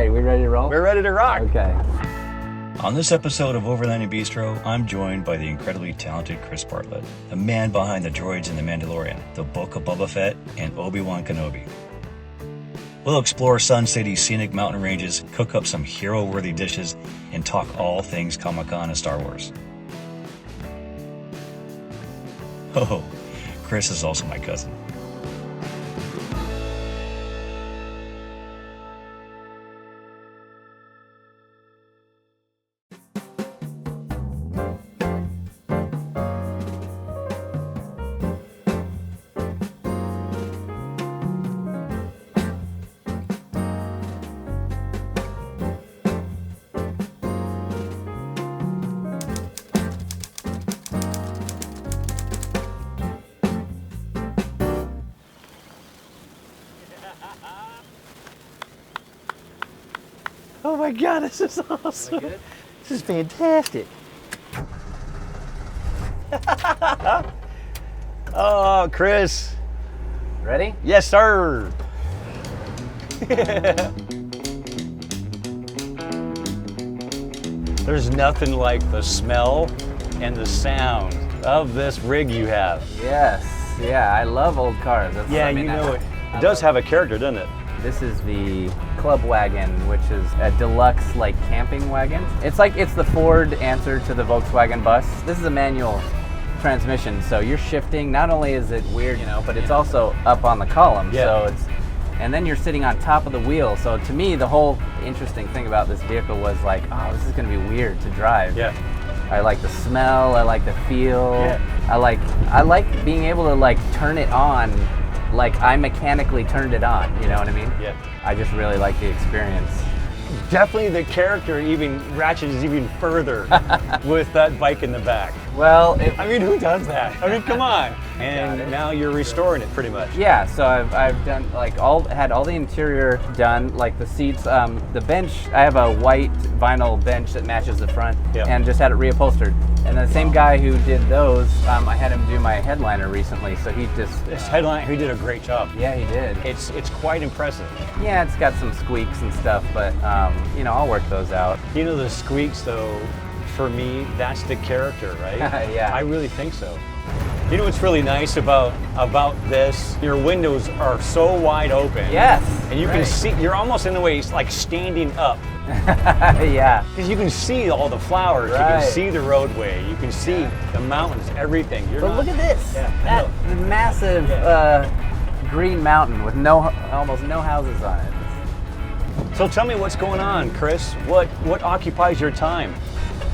right, we ready to roll? We're ready to rock. Okay. On this episode of Overlanding Bistro, I'm joined by the incredibly talented Chris Bartlett, the man behind the droids in The Mandalorian, the Book of Boba Fett, and Obi-Wan Kenobi. We'll explore Sun City's scenic mountain ranges, cook up some hero-worthy dishes, and talk all things ComicCon and Star Wars. Oh, Chris is also my cousin. Oh my God, this is awesome. This is fantastic. Oh, Chris. Ready? Yes, sir. There's nothing like the smell and the sound of this rig you have. Yes. Yeah, I love old cars. That's, Yeah, I mean, you know it. It does have a character, doesn't it? This is the Club Wagon, which is a deluxe like camping wagon. It's the Ford answer to the Volkswagen bus. This is a manual transmission, so you're shifting. Not only is it weird, you know, but it's also up on the column. Yeah. So and then you're sitting on top of the wheel. So to me, the whole interesting thing about this vehicle was like, oh, this is going to be weird to drive. Yeah. I like the smell. I like the feel. Yeah. I like being able to like turn it on. Like I mechanically turned it on, you know what I mean? Yeah. I just really like the experience. Definitely the character even ratchets even further with that bike in the back. Well, I mean, who does that? I mean, come on. And now you're restoring it pretty much. yeah, so I've done like had all the interior done, like the seats, the bench. I have a white vinyl bench that matches the front, and just had it reupholstered. And the same guy who did those, I had him do my headliner recently, so he just... This headliner, he did a great job. Yeah, he did. It's quite impressive. Yeah, it's got some squeaks and stuff, but you know, I'll work those out. You know, the squeaks though, for me, that's the character, right? Yeah. I really think so. You know what's really nice about this? Your windows are so wide open. Yes. And you can see, you're almost in the way, it's like standing up. Yeah. Because you can see all the flowers, you can see the roadway, you can see the mountains, everything. But look at this. That massive green mountain with almost no houses on it. So tell me what's going on, Chris. What occupies your time?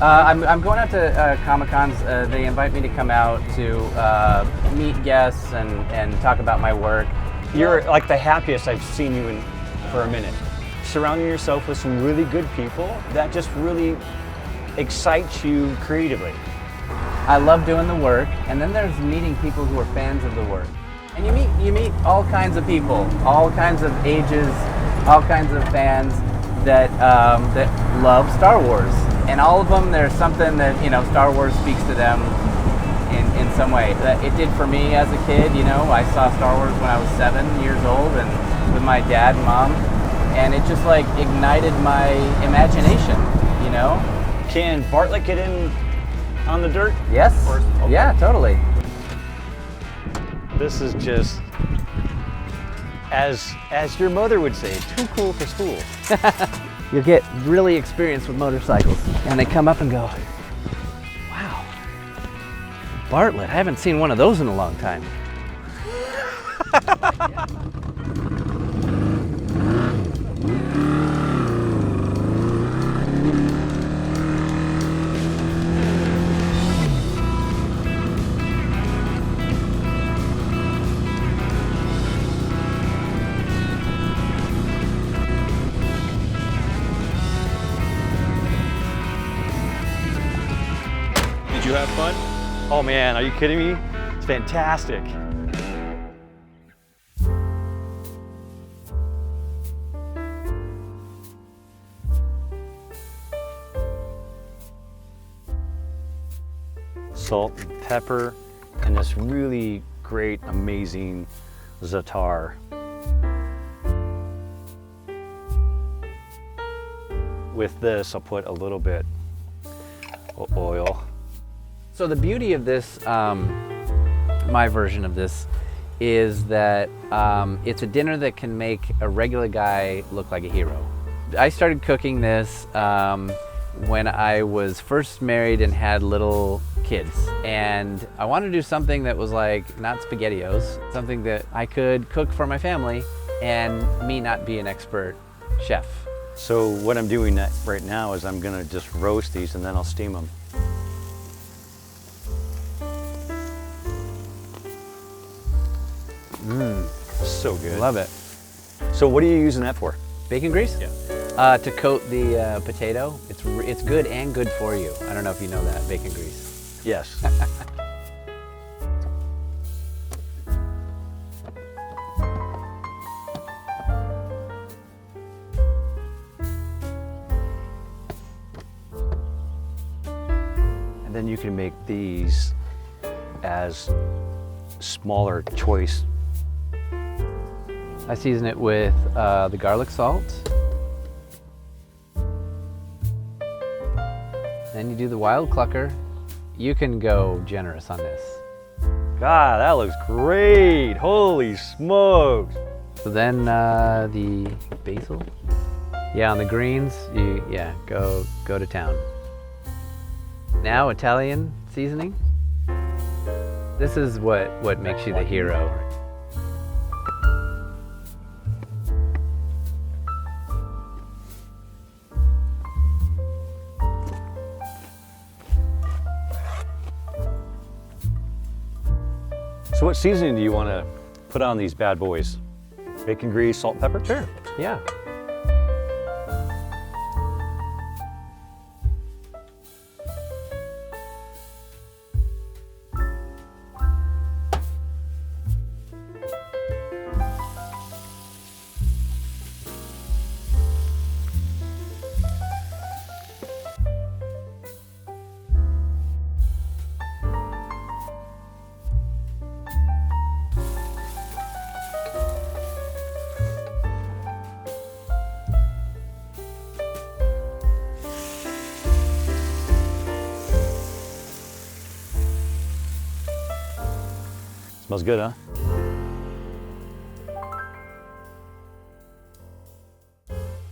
I'm going out to Comic-Cons. They invite me to come out to meet guests and talk about my work. You're like the happiest I've seen you in for a minute. Surrounding yourself with some really good people that just really excites you creatively. I love doing the work, and then there's meeting people who are fans of the work. And you meet all kinds of people, all kinds of ages, all kinds of fans that love Star Wars. And all of them, there's something that, you know, Star Wars speaks to them in some way. That it did for me as a kid, you know. I saw Star Wars when I was 7 years old and with my dad and mom. And it just like ignited my imagination, you know? Can Bartlett get in on the dirt? Yes. Okay. Yeah, totally. This is just, as your mother would say, too cool for school. You'll get really experienced with motorcycles, and they come up and go, wow, Bartlett, I haven't seen one of those in a long time. Did you have fun? Oh man, are you kidding me? It's fantastic. Salt and pepper, and this really great, amazing za'atar. with this, I'll put a little bit of oil. So the beauty of this, my version of this, is that it's a dinner that can make a regular guy look like a hero. I started cooking this when I was first married and had little kids. And I wanted to do something that was like, not SpaghettiOs, something that I could cook for my family and me not be an expert chef. So what I'm doing right now is I'm gonna just roast these and then I'll steam them. So good. Love it. So what are you using that for? Bacon grease? Yeah. To coat the potato. It's good and good for you. I don't know if you know that, bacon grease. Yes. And then you can make these as smaller choice. I season it with the garlic salt. Then you do the wild clucker. You can go generous on this. God, that looks great. Holy smokes. So then the basil. Yeah, on the greens, go to town. Now Italian seasoning. This is what makes you the hero. So what seasoning do you want to put on these bad boys? Bacon grease, salt, pepper? Sure. Yeah. Smells good, huh?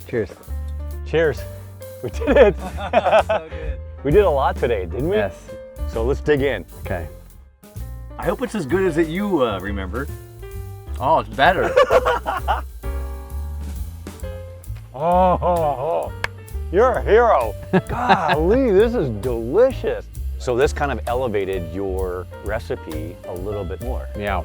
Cheers. Cheers. We did it. So good. We did a lot today, didn't we? Yes. So let's dig in. Okay. I hope it's as good as you remember. Oh, it's better. Oh, you're a hero. Golly, this is delicious. So this kind of elevated your recipe a little bit more. Yeah.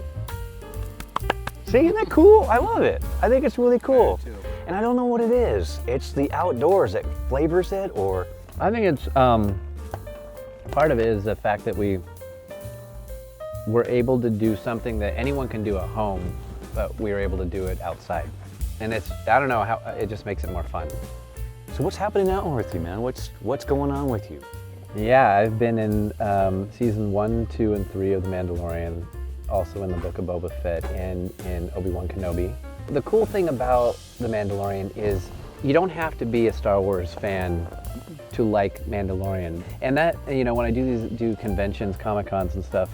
See, isn't that cool? I love it. I think it's really cool. And I don't know what it is. It's the outdoors that flavors it, or? I think it's, part of it is the fact that we were able to do something that anyone can do at home, but we were able to do it outside. And it's, I don't know, how it just makes it more fun. So what's happening out with you, man? What's going on with you? Yeah, I've been in season 1, 2, and 3 of The Mandalorian, also in the Book of Boba Fett, and in Obi-Wan Kenobi. The cool thing about The Mandalorian is you don't have to be a Star Wars fan to like Mandalorian. And that, you know, when I do conventions, ComicCons and stuff,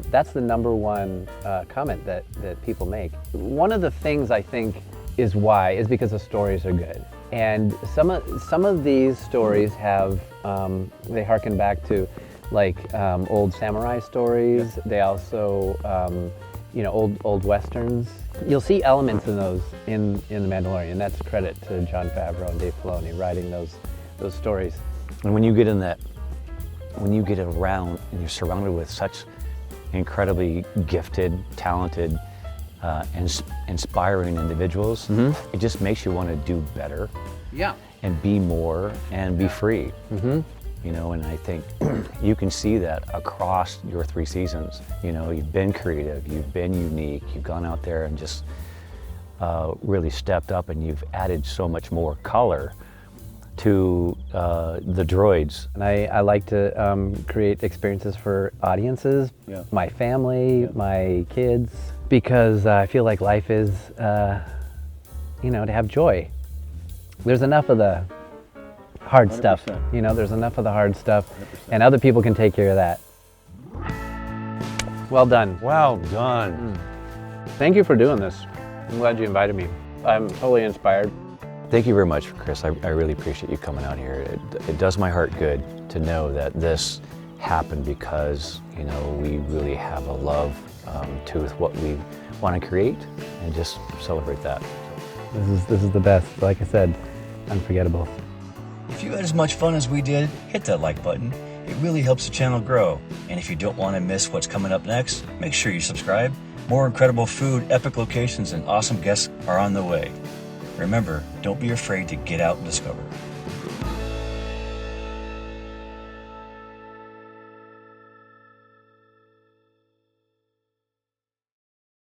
that's the #1 comment that people make. One of the things I think is because the stories are good. And some of these stories have, they harken back to like old samurai stories. Yeah. They also, you know, old westerns. You'll see elements in those in The Mandalorian. That's credit to Jon Favreau and Dave Filoni writing those stories. And when you get in that, when you get around and you're surrounded with such incredibly gifted, talented, and inspiring individuals, it just makes you want to do better. Yeah. And be more and be free. You know, and I think you can see that across your 3 seasons. You know, you've been creative, you've been unique, you've gone out there and just really stepped up, and you've added so much more color to the droids. And I like to create experiences for audiences, my family, my kids, because I feel like life is, you know, to have joy. There's enough of the hard stuff. 100%. You know, there's enough of the hard stuff, and other people can take care of that. Well done. Well done. Thank you for doing this. I'm glad you invited me. I'm totally inspired. Thank you very much, Chris. I really appreciate you coming out here. It does my heart good to know that this happened because, you know, we really have a love to what we want to create, and just celebrate that. This is the best. Like I said, unforgettable. If you had as much fun as we did, hit that like button. It really helps the channel grow. And if you don't want to miss what's coming up next, make sure you subscribe. More incredible food, epic locations, and awesome guests are on the way. Remember, don't be afraid to get out and discover.